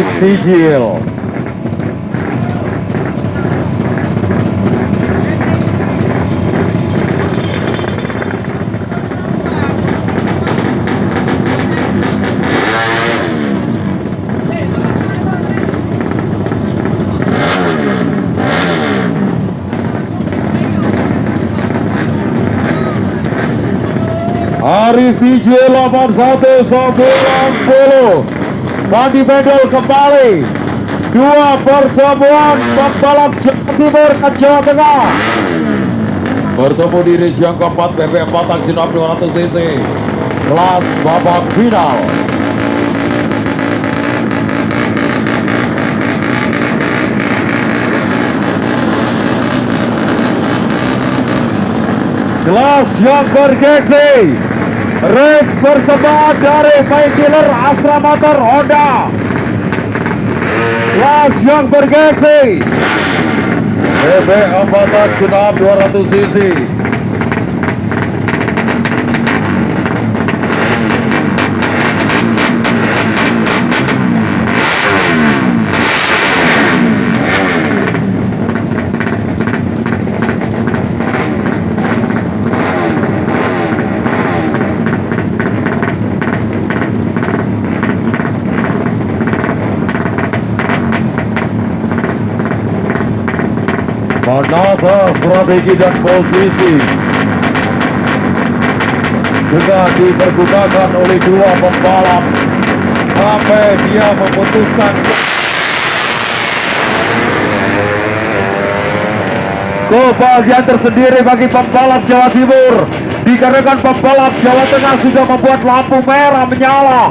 ARIF TIJIL. ARIF TIJIL 8190 Bandi Bedol kembali. Dua pertemuan pembalap Jawa Timur ke Jawa Tengah bertemu di race yang keempat bebek batang jenap 200 cc kelas babak final. Kelas yang bergengsi, race persembahan dari Painkiller Astra Motor Honda. Kelas yang bergengsi, bebek batang jenap 200 cc. Menata strategi dan posisi juga dipergunakan oleh dua pembalap sampai dia memutuskan kebahagiaan tersendiri bagi pembalap Jawa Timur dikarenakan pembalap Jawa Tengah sudah membuat lampu merah menyala.